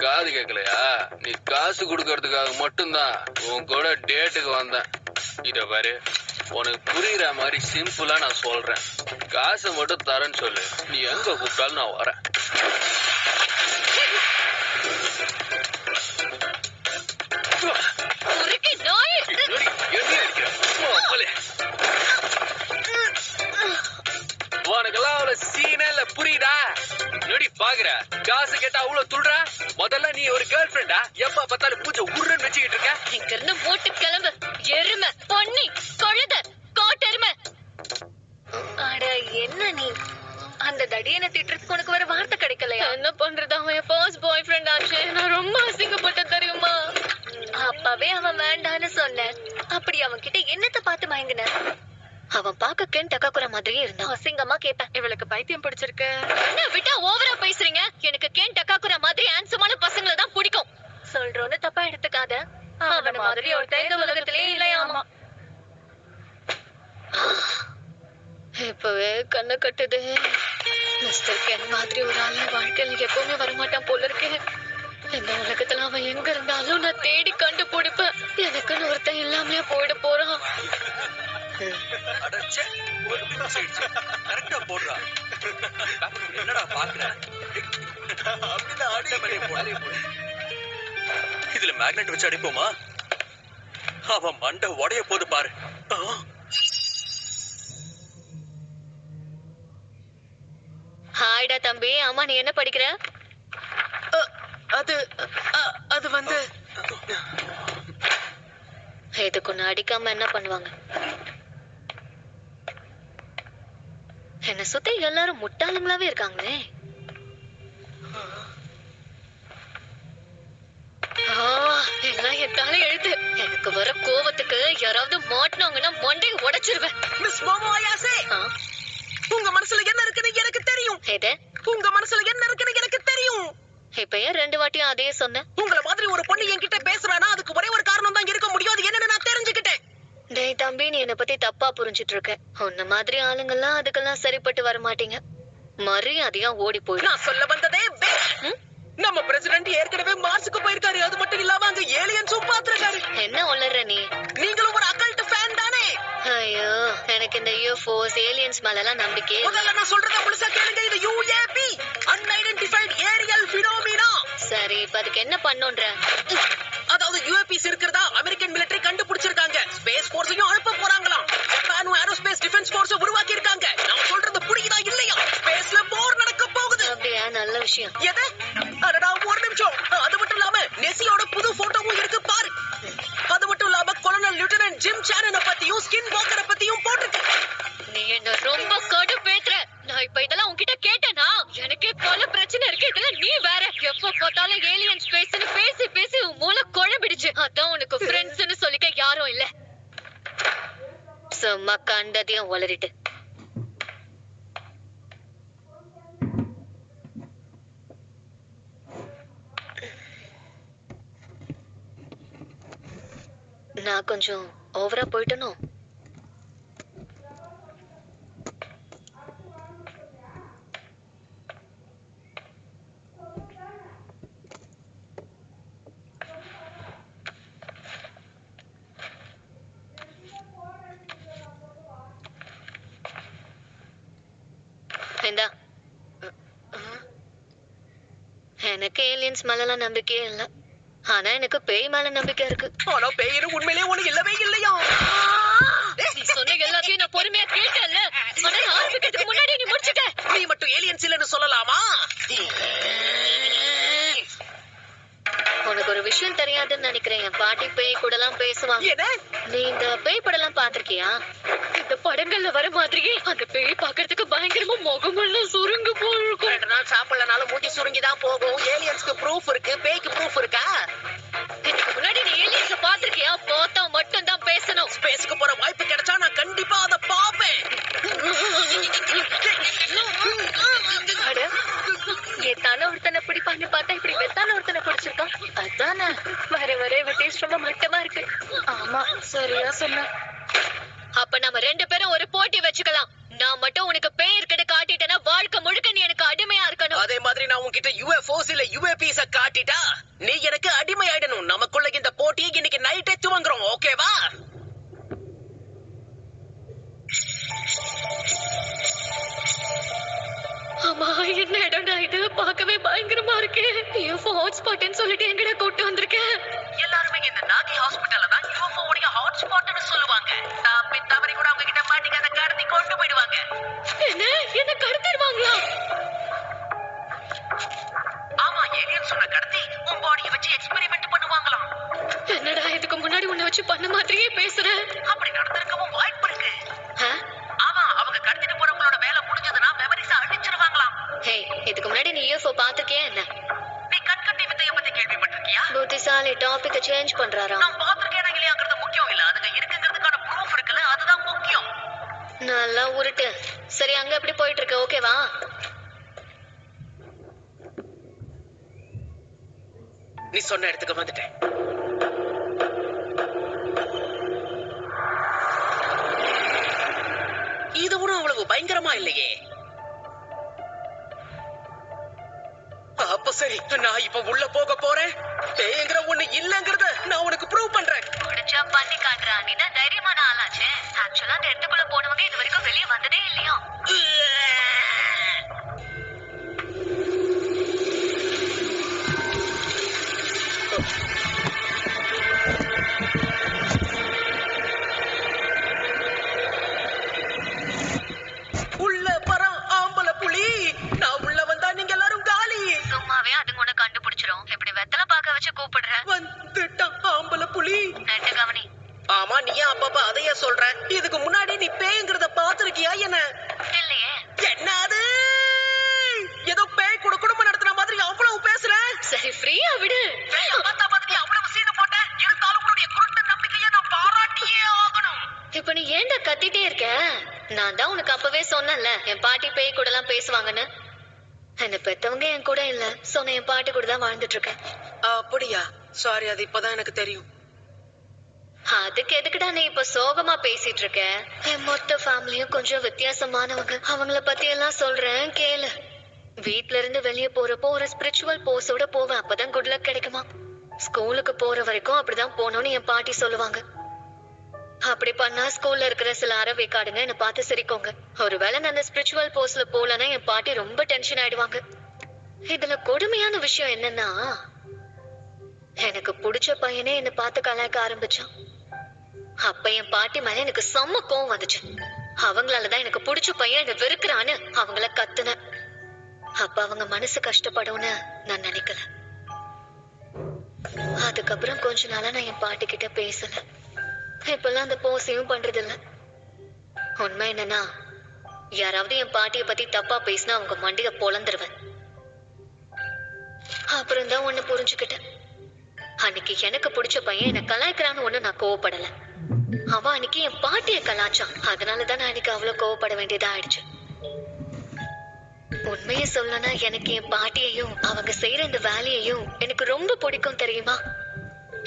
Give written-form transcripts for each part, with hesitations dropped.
காது கேட்கலையா? நீ காசு கொடுக்கறதுக்காக மட்டும்தான் உன் கூட டேட்டுக்கு வந்தேன். இத பாரு, உனக்கு புரியுற மாதிரி சிம்பிளா நான் சொல்றேன். காசை மட்டும் தரேன்னு சொல்லு, நீ எங்க கூப்பிட்டாலும் நான் வரேன். உனக்கெல்லாம் அவ்வளவு சீனே இல்ல, புரியுதா? நடி பாக்குற, காசு கேட்டா அவ்வளவு துள்ற. முதல்ல நீ ஒரு கேர்ள் ஃபிரெண்டா? எப்ப பார்த்தாலும் பூஜை உருன்னு வச்சுக்கிட்டு இருக்க. இங்க இருந்து மூட்டு கிளம்பு. எருமை, பொன்னி, கழுத, காட்டெருமை. அட என்ன நீ? அந்த தடியனை திட்டுறதுக்கு உனக்கு வேற வார்த்தை கிடைக்கலையா? என்ன பண்றது, அவன் என் ஃபர்ஸ்ட் பாய் ஃப்ரெண்ட் ஆச்சு. நான் ரொம்ப அசிங்கப்பட்டேன் தெரியுமா? அப்பவே அவன் வேண்டான்னு சொன்னேன். அப்படி அவன் கிட்ட என்னத்த பார்த்து மயங்கின? அவன் பாக்க கென் டக்காக்குற மாதிரியே இருந்தான். அசிங்கமா கேப்பேன், இவளுக்கு பைத்தியம் பிடிச்சிருக்கு. என்ன விட்டா ஓவரா பேசுறீங்க? எனக்கு கென் டக்காக்குற மாதிரி ஹேண்ட்ஸமான பசங்களை தான் பிடிக்கும். சொல்றோன்னு தப்பா எடுத்துக்காத. அவன மாதிரி ஒருத்தன் இந்த உலகத்திலே இல்லையாமா. இப்பவே கண்ணை கட்டுது. மிஸ்டர் கென் மாதிரி ஒரு ஆள் வாழ்க்கையில எப்பவுமே வரமாட்டான் போல இருக்கு. இந்த உலகத்துல அவன் எங்க இருந்தாலும் நான் தேடி கண்டுபிடிப்பேன். எனக்குன்னு ஒருத்தன் இல்லாமலே போயிட போறான். இதுல மேக்னெட் வச்சு அடிப்போமா? அவன் மண்டை உடைய போது பாரு. ஹாய்டா தம்பி. ஆமா, நீ என்ன படிக்கிற? அது வந்து இதுக்கு ஒண்ணு அடிக்காம என்ன பண்ணுவாங்க? என்ன சுத்தி எல்லாரும் முட்டாளுங்களாவே இருக்காங்களே. எல்லாம் எத்தாலே எழுது. எனக்கு வர கோவத்துக்கு யாராவது மாட்டினாங்கன்னா மண்டையை உடைச்சிருவேன். மிஸ் மோமோ அயாசே, உங்க மனசுல என்ன இருக்குன்னு எனக்கு தெரியும். எது? உங்க மனசுல என்ன இருக்குன்னு எனக்கு தெரியும். இப்ப ஏன் 2 வாட்டியும் அதே சொன்ன? உங்கள மாதிரி ஒரு பொண்ணு என்கிட்ட பேசுறானா அதுக்கு ஒரே ஒரு காரணம் தான் இருக்க முடியும். அது என்னன்னு நான் தெரிஞ்சுக்கிட்டேன். டேய் தம்பி, நீ என்ன பத்தி தப்பா புரிஞ்சிட்டு இருக்க. உன்ன மாதிரி ஆளுங்கெல்லாம் அதுக்கெல்லாம் சரிப்பட்டு வர மாட்டீங்க. மரியாதையா ஓடி போயிடு. நான் சொல்ல வந்ததே நம்ம பிரசிடென்ட் ஏற்கனவே மார்ஸுக்கு போயிருக்காரு. அது மட்டும் இல்லாம அங்க ஏலியன்ஸும் பாத்துருக்காரு. என்ன உளற நீ? நீங்களும் ஒரு அக்கல்ட் ஃபேன் தானே? ஐயோ, எனக்கு இந்த யூஎஃப்ஓஸ் ஏலியன்ஸ் மேலலாம் நம்பிக்கை. முதல்ல நான் சொல்றத முழுசா கேளுங்க. இது யுஏபி, அன்ஐடென்டிஃபைட் ஏரியல் ஃபினோமினா. சரி, இப்ப அதுக்கு என்ன பண்ணுன்ற? அதாவது யுஏபிஸ் இருக்கிறதா அமெரிக்கன் மிலிட்டரி கண்டுபிடிச்சிருக்காங்க. ஸ்பேஸ் போர்ஸையும் அனுப்ப போறாங்களாம். ஜப்பானும் ஏரோஸ்பேஸ் டிஃபென்ஸ் போர்ஸ் உருவாக்கி இருக்காங்க. நான் சொல்றது புரியுதா இல்லையா? ஸ்பேஸ்ல போர் நடக்க போகுது. அப்படியே நல்ல விஷயம். எது? அடடா, ஒரு நிமிஷம். அது மட்டும் இல்லாம நெசியோட புது போட்டோவும் இருக்கு பாரு. அது மட்டும் இல்லாம கொலனல் லிeutenant ஜிம் சானனை பத்தியும் ஸ்கின் வாக்கரை பத்தியும் போட்டுருக்கு. நீ என்ன ரொம்ப கடுப்பேத்துற. நான் இப்ப இதெல்லாம் உன்கிட்ட கேட்டேனா? எனக்கே பல பிரச்சனை இருக்கு. இதுல நீ வேற எப்ப பார்த்தாலும் ஏலியன் ஸ்பேஸ்னு பேசி பேசி உன் மூளை குழம்பிடுச்சு. அதான் உனக்கு ஃப்ரெண்ட்ஸ்னு சொல்லிக்க யாரும் இல்ல. சும்மா கண்டதையும் வளரிட்டு. நான் கொஞ்சம் ஓவரா போயிட்டனோ? எனக்கு ஏலியன்ஸ் மேலாம் நம்பிக்கையே இல்ல. ஆனா எனக்கு பேய் மேல நம்பிக்கை இருக்கு. ஆனா பேய் உண்மையிலேயே ஒண்ணு இல்லவே இல்லையா? நீ சொன்ன எல்லாத்தையும் நான் பொறுமையா கேட்டேன்ல. ஆனா ஆரம்பிக்கிறதுக்கு முன்னாடி நீ முடிச்சிட்ட. நீ மட்டும் ஏலியன்ஸ் இல்லன்னு சொல்லலாமா? ஒரு விஷயம் தெரியாதுன்னு நினைக்கிறேன். என் பாட்டி பேய் கூட எல்லாம் பேசுவாங்க. என்ன? நீ இந்த பேய் படம் எல்லாம் பாத்திருக்கியா? இந்த படங்கள்ல வர மாதிரியே அந்த பேய் பாக்குறதுக்கு பயங்கரமா முகமெல்லாம் சுருங்கு போயிருக்கும். 2 நாள் சாப்பிடலனாலும் மூஞ்சி சுருங்கிதான் போகும். ஏலியன்ஸ்க்கு ப்ரூஃப் இருக்கு, பேய்க்கு ப்ரூஃப் இருக்கா? இதுக்கு முன்னாடி நீ ஏலியன்ஸ பாத்திருக்கியா? பார்த்தா மட்டும் தான் பேசணும். ஸ்பேஸ்க்கு போற வாய்ப்பு கிடைச்சா நான் கண்டிப்பா அதை பாப்பேன். அட, எத்தான ஒருத்தனை பிடிப்பான்னு பார்த்தா இப்படி வெத்தான ஒருத்தனை பிடிச்சிருக்கான். அதானே வர வர டேஸ்ட் ரொம்ப மட்டமா இருக்கு. ஆமா, சரியா சொன்ன. அப்ப நம்ம 2 பேரும் ஒரு போட்டி வச்சுக்கலாம். நான் மட்டும் உனக்கு பேய் இருக்குன்னு காட்டிட்டேன்னா வாழ்க்கை முழுக்க நீ எனக்கு அடிமையா இருக்கணும். அதே மாதிரி நான் உன்கிட்ட UFOs இல்ல UAPs காட்டிட்டா நீ எனக்கு அடிமை ஆயிடணும். நமக்குள்ள இந்த போட்டியை இன்னைக்கு நைட்டே துவங்குறோம், ஓகேவா? ஆமா, என்ன இடம்டா இது? பார்க்கவே பயங்கரமா இருக்கு. UFO ஹாட்ஸ்பாட்னு சொல்லிட்டு எங்கடா கூட்டு வந்திருக்கேன்? எல்லாருமே இந்த நாகி ஹாஸ்பிடல்ல தான் UFO உடைய ஹாட்ஸ்பாட்னு சொல்லுவாங்க. தப்பி தவறி கூட அவங்க கிட்ட மாட்டிக்க அதை கடத்தி கொண்டு போயிடுவாங்க. என்ன கடத்திடுவாங்களா? ஆமா, ஏலியன் சொன்ன கடத்தி உன் பாடியை வச்சு எக்ஸ்பெரிமெண்ட் பண்ணுவாங்களாம். என்னடா இதுக்கு முன்னாடி உன்னை வச்சு பண்ண மாதிரியே பேசுற? அப்படி நடந்திருக்கவும் வாய்ப்பு இருக்கு. ஆ? ஆமா, அவங்க கடத்திட்டு போறவங்களோட வேலை முடிஞ்சதுன்னா மெமரிஸ அழிச்சிருவாங்களாம். ஹே, இதுக்கு முன்னாடி நீ UFO பாத்திருக்கியா என்ன? நீ கண்கட்டி வித்தைய பத்தி கேள்விப்பட்டிருக்கியா? புத்திசாலி டாபிக்க சேஞ்ச் பண்றாராம். நான் பாத்திருக்கேனா இல்லையாங்கிறது முக்கியம் இல்ல, அதுங்க இருக்குங்கிறதுக்கான ப்ரூஃப் இருக்குல்ல, அதுதான் முக்கியம். நல்லா உருட்டு. சரி, அங்க எப்படி போயிட்டு இருக்க? ஓகேவா? நீ சொன்ன இடத்துக்கு வந்துட்டேன். இது ஒன்றும் அவ்வளவு பயங்கரமா இல்லையே. அப்ப சரி, நான் இப்ப உள்ள போக போறேன். பேய்ங்கிற ஒண்ணு இல்லங்கிறத நான் உனக்கு ப்ரூவ் பண்றேன். முடிச்சா பண்ணி காட்டுறா. நீ தான் தைரியமான ஆளாச்சே. ஆக்சுவலா அந்த இடத்துக்குள்ள போனவங்க இது வரைக்கும் வெளியே வந்ததே இல்லையா? உள்ள வர ஆம்பளை புலி, நான் உள்ள வந்தா நீங்க எல்லாரும் காலி. சும்மாவே அதுங்க உன்னை கண்டுபிடிச்சிரும். இப்படி வெத்தலை பாக்க வச்சு கூப்பிடுற. வந்துட்டான் ஆம்பளை புலி. நெட்டு கவனி. ஆமா, நீ ஏன் அப்பப்ப அதையே சொல்ற? இதுக்கு முன்னாடி நீ பேய்ங்கிறத பாத்திருக்கியா என்ன? இல்லையே. என்னது? ஏதோ பேய் கூட குடும்பம் நடத்துற மாதிரி அவ்வளவு பேசுற. சரி, ஃப்ரீயா விடு. பேய பார்த்தா பாத்துக்கு அவ்வளவு சீனை போட்ட. இருந்தாலும் உன்னுடைய குருட்டு நம்பிக்கையை நான் பாராட்டியே ஆகணும். இப்ப நீ ஏன்டா கத்திட்டே இருக்க? நான் தான் உனக்கு அப்பவே சொன்னேன்ல, என் பாட்டி பேய் கூட எல்லாம் பேசுவாங்கன்னு. என்ன பெத்தவங்க என் கூட இல்ல. சொன்ன என் பாட்டி கூட தான் வாழ்ந்துட்டு இருக்கேன். அப்படியா? சாரி, அது இப்பதான் எனக்கு தெரியும். அதுக்கு எதுக்குடா நீ இப்ப சோகமா பேசிட்டு இருக்க? என் மொத்த ஃபேமிலியும் கொஞ்சம் வித்தியாசமானவங்க. அவங்கள பத்தி எல்லாம் சொல்றேன் கேளு. வீட்ல இருந்து வெளியே போறப்போ ஒரு ஸ்பிரிச்சுவல் போஸோட போவேன். அப்பதான் குட் லக் கிடைக்குமா. ஸ்கூலுக்கு போற வரைக்கும் அப்படிதான் போகணும்னு என் பாட்டி சொல்லுவாங்க. அப்படி பண்ணா ஸ்கூல்ல இருக்கிற சில அரவேக்காடுங்க என்ன பார்த்து சிரிக்கோங்க. ஒருவேளை நான் அந்த ஸ்பிரிச்சுவல் போஸ்ல போலன்னா என் பாட்டி ரொம்ப டென்ஷன் ஆயிடுவாங்க. இதுல கொடுமையான விஷயம் என்னன்னா, எனக்கு பிடிச்ச பையனே என்ன பார்த்து கலாய்க்க ஆரம்பிச்சான். அப்ப என் பாட்டி மேல எனக்கு செம்ம கோவம் வந்துச்சு. அவங்களாலதான் எனக்கு பிடிச்ச பையன் என்ன வெறுக்கிறான்னு அவங்கள கத்துன. அப்ப அவங்க மனசு கஷ்டப்படும்னு நான் நினைக்கல. அதுக்கப்புறம் கொஞ்ச நாளா நான் என் பாட்டி கிட்ட பேசல. இப்பெல்லாம் அந்த போஸையும் பண்றது இல்ல. உண்மை என்னன்னா, யாராவது என் பாட்டிய பத்தி தப்பா பேசினா அவங்க மண்டிய பொளந்துருவேன். அப்புறம் தான் ஒண்ணு புரிஞ்சுக்கிட்டேன். அன்னைக்கு எனக்கு பிடிச்ச பையன் என்ன கலாய்க்கிறான்னு ஒண்ணு நான் கோவப்படல. அவன் அன்னைக்கு என் பாட்டிய கலாச்சான். அதனாலதான் நான் அன்னைக்கு அவ்வளவு கோவப்பட வேண்டியதா ஆயிடுச்சு. உண்மைய சொல்லணும்னா எனக்கு என் பாட்டியையும் அவங்க செய்யற இந்த வேலையையும் எனக்கு ரொம்ப பிடிக்கும் தெரியுமா.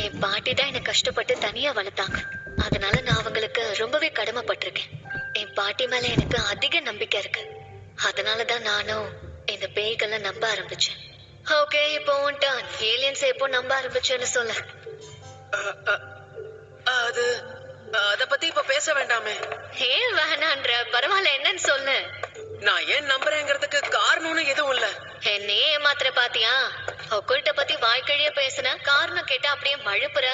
என் பாட்டி தான் என்ன கஷ்டப்பட்டு தனியா வளர்த்தாங்க. அதனால நான் அவங்களுக்கு ரொம்பவே கடமைப்பட்டிருக்கேன். என் பாட்டி மேல எனக்கு அதிக நம்பிக்கை இருக்கு. அதனாலதான் நானும் இந்த பேய்களை நம்ப ஆரம்பிச்சேன். ஓகே, இப்போ உன்டான் ஏலியன்ஸ் எப்போ நம்ப ஆரம்பிச்சேன்னு சொல்ல. அது அத பத்தி இப்ப பேச வேண்டாமே. ஏன் வேணான்ற? பரவாயில்ல, என்னன்னு சொல்லு. நான் ஏன் நம்புறேங்கிறதுக்கு காரணம்னு எதுவும் இல்ல. என்னையே ஏமாத்திர பாத்தியா? ஒக்குள்ட்ட பத்தி வாய்க்கழிய பேசுன, காரணம் கேட்டா அப்படியே மழுப்புற.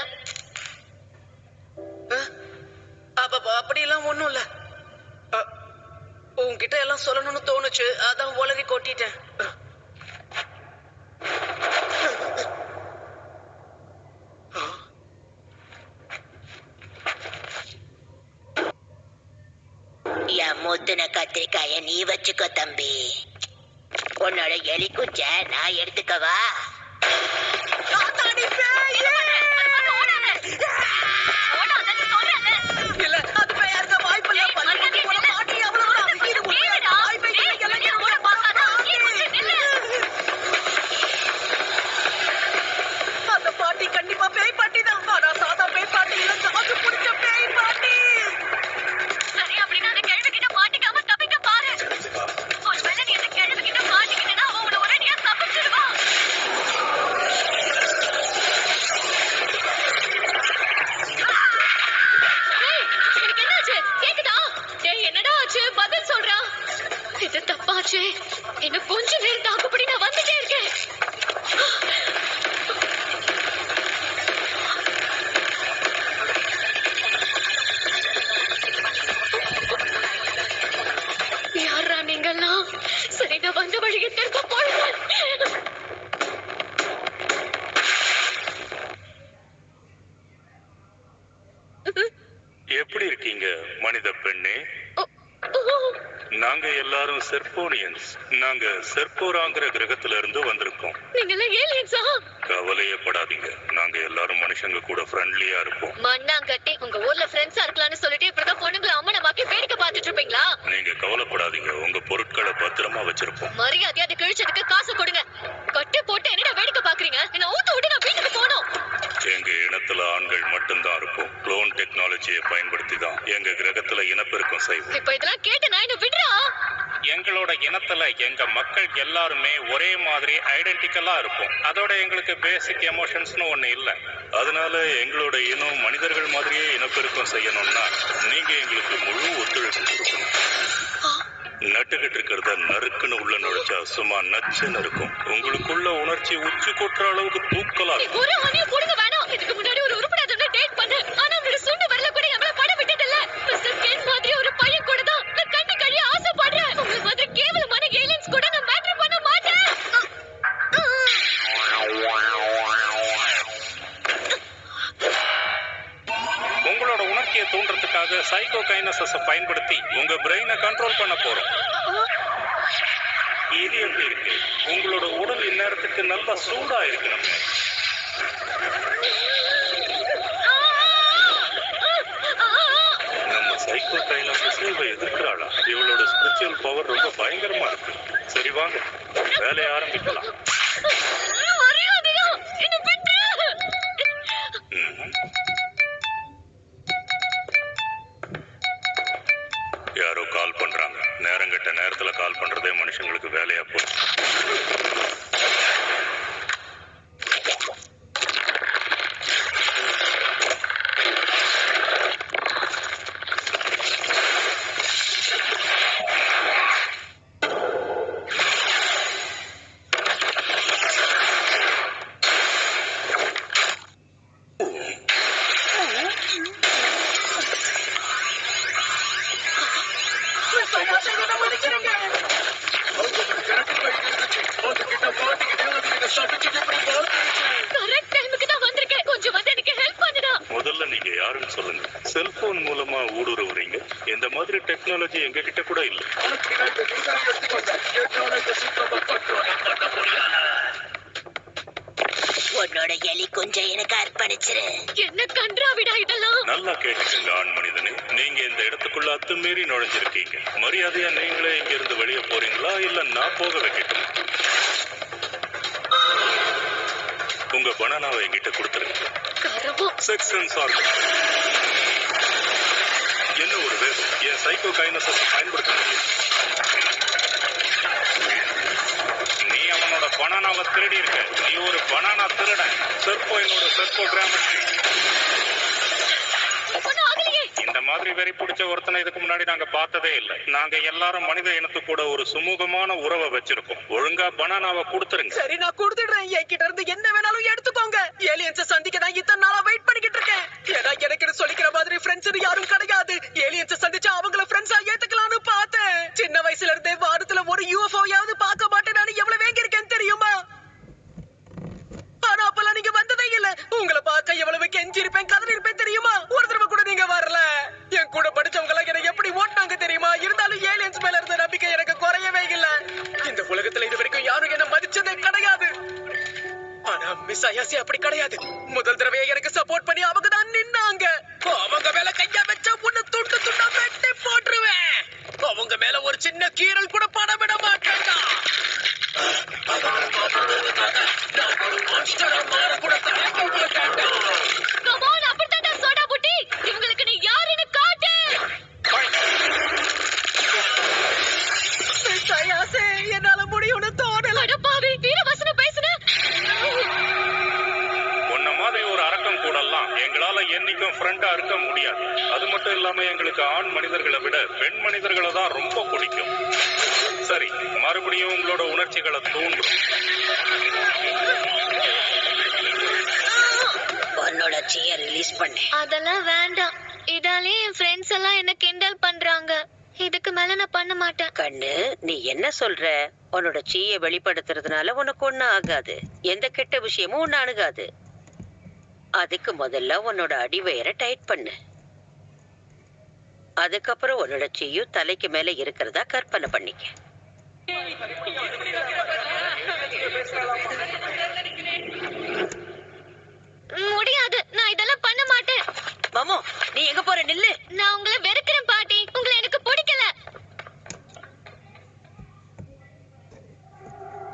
அப்படியெல்லாம் ஒண்ணும் இல்ல. உன்கிட்ட எல்லாம் சொல்லணும்னு தோணுச்சு, அதான் உளறி கொட்டிட்டேன். முத்துன கத்திரிக்காய நீ வச்சுக்கோ தம்பி. உன்னோட எலி குஞ்ச நான் எடுத்துக்கவா? இல்ல அது பேயா இருக்க வாய்ப்பு இல்ல. பள்ளிக்கூடத்துக்கு போற பாட்டி அவ்வளவுதான். இது உண்மையா வாய்ப்பே இல்லை. எல்லாம் கூட அந்த பாட்டி கண்டிப்பா பேய் பாட்டி தான். ஆனா சாதா பேய் பாட்டி இல்ல, காசு பிடிச்ச பேய் பாட்டி. சரி, அப்படின்னா அந்த கிழவிகிட்ட மாட்டிக்காம தப்பிக்க பாரு. ஒருவேளை நீ அந்த கிழவிகிட்ட மாட்டிக்கிட்டனா அவன் உன்னை ஒரேடியா தப்பிச்சிருவான். எனக்கு என்னாச்சு? கேக்குதா? டேய், என்னடா ஆச்சு? பதில் சொல்றா. இது தப்பாச்சு. இன்னும் கொஞ்ச நேரம் தாக்குப்படி நான் வந்துட்டே இருக்கேன். யாரா நீங்கெல்லாம்? சரி, நான் வந்த வழியை திரும்ப போடுறேன். எப்படி இருக்கீங்க மனித பெண்ணே? நாங்க எல்லாரும் செர்போனியன்ஸ். நாங்க செர்போராங்கிற கிரகத்துல இருந்து வந்திருக்கோம். நீங்கெல்லாம் ஏலியன்ஸா? கவலையப்படாதீங்க, நாங்க எல்லாரும் மனுஷங்க கூட ஃப்ரெண்ட்லியா இருப்போம். மண்ணாங்கட்டி, உங்க ஊர்ல ஃப்ரெண்ட்ஸா இருக்கலாம்னு சொல்லிட்டு இப்படிதான் பொண்ணுங்களை அம்மனமாக்கி வேடிக்கை பார்த்துட்டு இருப்பீங்களா? நீங்க கவலைப்படாதீங்க, உங்க பொருட்களை பத்திரமா வச்சிருப்போம். மரியாதையா அதை கிழிச்சதுக்கு காசு கொடுங்க. கட்டி போட்டு என்னடா வேடிக்கை பாக்குறீங்க? என்ன ஊத்த விட்டு நான் வீட்டுக்கு போகணும். எங்க இனத்துல ஆண்கள் மட்டும்தான் இருப்போம். குளோன் டெக்னாலஜியை பயன்படுத்தி தான் எங்க கிரகத்துல இனப்பெருக்கம் செய்வோம். இப்ப இதெல்லாம் கேட்டு நான் என்ன விடுறா? எங்களோட இனத்துல எங்க மக்கள் எல்லாருமே ஒரே மாதிரி ஐடென்டிக்கலா இருப்போம். அதோட எங்களுக்கு பேசிக் எமோஷன்ஸ்னு ஒண்ணு இல்ல. அதனால எங்களோட இனம் மனிதர்கள் மாதிரியே இனப்பெருக்கம் செய்யணும்னா நீங்க எங்களுக்கு முழு ஒத்துழைப்பு கொடுக்கணும். நட்டுக்கிட்டு இருக்கிறத நறுக்குன்னு உள்ள நுழைச்சா சும்மா நச்சுன்னு இருக்கும். உங்களுக்குள்ள உணர்ச்சி உச்சி கொட்டுற அளவுக்கு தூக்கலாம். நீ ஒரு ஆணியை போடுங்க வேணாம். இதுக்கு முன்னாடி ஒரு உருப்படாதவனை டேட் பண்ண, ஆனா ஒரு சுண்டு வரல கூட எவ்வளோ படம் விட்டதில்ல. மிஸ்டர் கென் மாதிரி ஒரு பையன் கூட தான் நான் கண்ணு கழிய ஆசைப்படுறேன். உங்க மாதிரி கேவலமான ஏலியன்ஸ் கூட நான் மேட்ரு பண்ண மாட்டேன். உங்களோட உணர்ச்சியை தூண்டுறதுக்காக சைக்கோ கைனஸஸை பயன்படுத்தி உங்க பிரெயினை கண்ட்ரோல் பண்ண போறோம். இது எப்படி இருக்கு? உங்களோட உடல் இந்நேரத்துக்கு நல்லா சூடா இருக்கணும். நம்ம சைக்கோ கைனஸஸ் இவ எதிர்க்கிறாளா? இவளோட ஸ்பிரிச்சுவல் பவர் ரொம்ப பயங்கரமா இருக்கு. சரி வாங்க, வேலையை ஆரம்பிக்கலாம். மரியாதையா என்ன விட்டு. யாரோ கால் பண்றாங்க. நேரங்கட்ட நேரத்துல கால் பண்றதே மனுஷங்களுக்கு வேலையா போச்சு. கரெக்ட் டைமுக்கு தான் வந்திருக்கேன். கொஞ்சம் வந்து எனக்கு ஹெல்ப் பண்ணுடா. முதல்ல நீங்க யாருன்னு சொல்லுங்க. செல்போன் மூலமா ஊடுருவுறீங்க. இந்த மாதிரி டெக்னாலஜி எங்க கிட்ட கூட இல்ல. உன்னோட எலி குஞ்ச எனக்கு அர்ப்பணிச்சிரு. என்ன கன்றாவிடா இதெல்லாம்? நல்லா கேட்டுக்கங்க ஆண் மனிதனே, நீங்க இந்த இடத்துக்குள்ள அத்துமீறி நுழைஞ்சிருக்கீங்க. மரியாதையா நீங்களே இங்க இருந்து வெளியே போறீங்களா இல்ல நான் போக வைக்கட்டும்? உங்க பனானாவை என்கிட்ட கொடுத்துருங்க. கரவம். செக்ஷன்ஸ் ஆர்கன் என்ன ஒரு வேகம். என் சைக்கோ கைனஸை பயன்படுத்த முடியும். நீ அவனோட பனானாவை திருடி இருக்க. நீ ஒரு பனானா திருடன். செர்போ என்னோட செர்போ கிராமத்துக்கு இந்த மாதிரி வெறி பிடிச்ச ஒருத்தனை இதுக்கு முன்னாடி நாங்க பார்த்ததே இல்லை. நாங்க எல்லாரும் மனித இனத்து கூட ஒரு சுமூகமான உறவை வச்சிருக்கோம். ஒழுங்கா பனானாவை கொடுத்துருங்க. சரி, நான் கொடுத்துடுறேன். என்கிட்ட இருந்து என்ன வேணாலும் எடுத்துக்கோங்க. ஏலியன்ஸை சந்திக்க தான் இத்தனை நாளா வெயிட் பண்ணிக்கிட்டு இருக்கேன். ஏன்னா எனக்கு சொல்லிக்கிற மாதிரி ஃப்ரெண்ட்ஸ் யாரும் கிடையாது. ஏலியன்ஸை சந்திச்சா அவங்கள ஃப்ரெண்ட்ஸா ஏத்துக்கலாம்னு பார்த்தேன். சின்ன வயசுல இருந்தே வாரத்துல ஒரு யூஎஃப்ஓயாவது பார்க்க மாட்டேன். நான் எவ்வளவு வேங்கி இருக்கேன் தெரியுமா? ஆனா அப்பெல்லாம் நீங்க வந்ததே இல்ல. உங்களை பார்க்க எவ்வளவு கெஞ்சி இருப்பேன், கதறி இருப்பேன் தெரியுமா? ஒரு தடவை கூட நீங்க வரல. என் கூட படிச்சவங்க எல்லாம் என்ன எப்படி ஓட்டினாங்க தெரியுமா? இருந்தாலும் அப்படி கிடையாது. முதல் தடவையா எனக்கு சப்போர்ட் பண்ணி அவங்க தான் நின்னாங்க. அவங்க மேல கையா வச்சா உன்னை துண்டு துண்டா வெட்டி போட்டுருவேன். அவங்க மேல ஒரு சின்ன கீறல் கூட பட விட மாட்டேன்டா. நான் ஒரு மான்ஸ்டரா மாற கூட தயங்க மாட்டேன்டா. கம் ஆன், அப்படிதான் சோடா புட்டி. இவங்களுக்கு நீ யாருன்னு காட்டு. தயாசே, என்னால முடியும்னு தோணல. அடப்பாவி, வீரவசனம் பேசுன. உன்ன மாதிரி ஒரு அரக்கம் கூடலாம் எங்களால என்னைக்கும் ஃப்ரெண்டா இருக்க முடியாது. அது மட்டும் இல்லாம எங்களுக்கு ஆண் மனிதர்களை விட பெண் மனிதர்களை தான் ரொம்ப பிடிக்கும். சரி, மறுபடியும் உங்களோட உணர்ச்சிகளை தூண்டும். உன்னோட சீய ரிலீஸ் பண்ணு. அதெல்லாம் வேண்டாம். இதாலே என் ஃப்ரெண்ட்ஸ் எல்லாம் என்ன கிண்டல் பண்றாங்க. இதுக்கு மேல நான் பண்ண மாட்டேன். கண்ணு, நீ என்ன சொல்ற? உன்னோட சீய வெளிப்படுத்துறதுனால உனக்கு ஒண்ணும் ஆகாது. எந்த கெட்ட விஷயமும் ஒண்ணு அணுகாது. அதுக்கு முதல்ல உன்னோட அடிவயரை டைட் பண்ணு. அதுக்கப்புறம் உன்னோட சீயும் தலைக்கு மேல இருக்கிறதா கற்பனை பண்ணிக்க. முடியாது, நான் இதெல்லாம் பண்ண மாட்டேன். மாமோ, நீ எங்க போற? நில்லு. நான் உங்களை வெறுக்கிறேன் பாட்டி. உங்களை எனக்கு பிடிக்கல.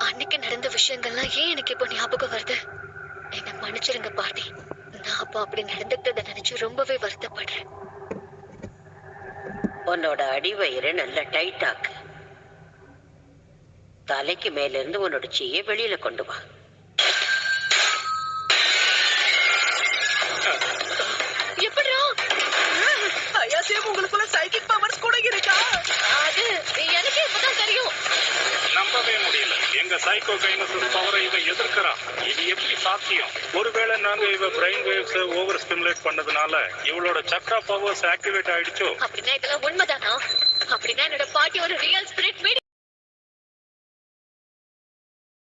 அன்னைக்கு நடந்த விஷயங்கள்லாம் ஏன் எனக்கு இப்போ ஞாபகம் வருது? என்ன மன்னிச்சிருங்க பாட்டி. நான் அப்போ அப்படி நடந்துட்டதை நினைச்சு ரொம்பவே வருத்தப்படுறேன். உன்னோட அடிவயிறு நல்லா டைட் ஆக்கு. தலைக்கு மேல இருந்து உன்னோட சீயை வெளியில கொண்டு வா. எப்படிரா? தயாசே, உங்களுக்குள்ள சைக்கிக் பவர்ஸ் கூட இருக்கா? அது எனக்கு இப்பதான் தெரியும். நம்பவே முடியல. எங்க சைக்கோ கைனசிஸ் பவரை இவ எதிர்க்கிறா. இது எப்படி சாத்தியம்? ஒருவேளை நாங்க இவ பிரெயின் வேவ்ஸ் ஓவர் ஸ்டிமுலேட் பண்ணதுனால இவளோட சக்ரா பவர்ஸ் ஆக்டிவேட் ஆயிடுச்சோ? அப்படின்னா இதெல்லாம் உண்மைதானா? அப்படின்னா என்னோட பாட்டி ஒரு ரியல் ஸ்பிரிட்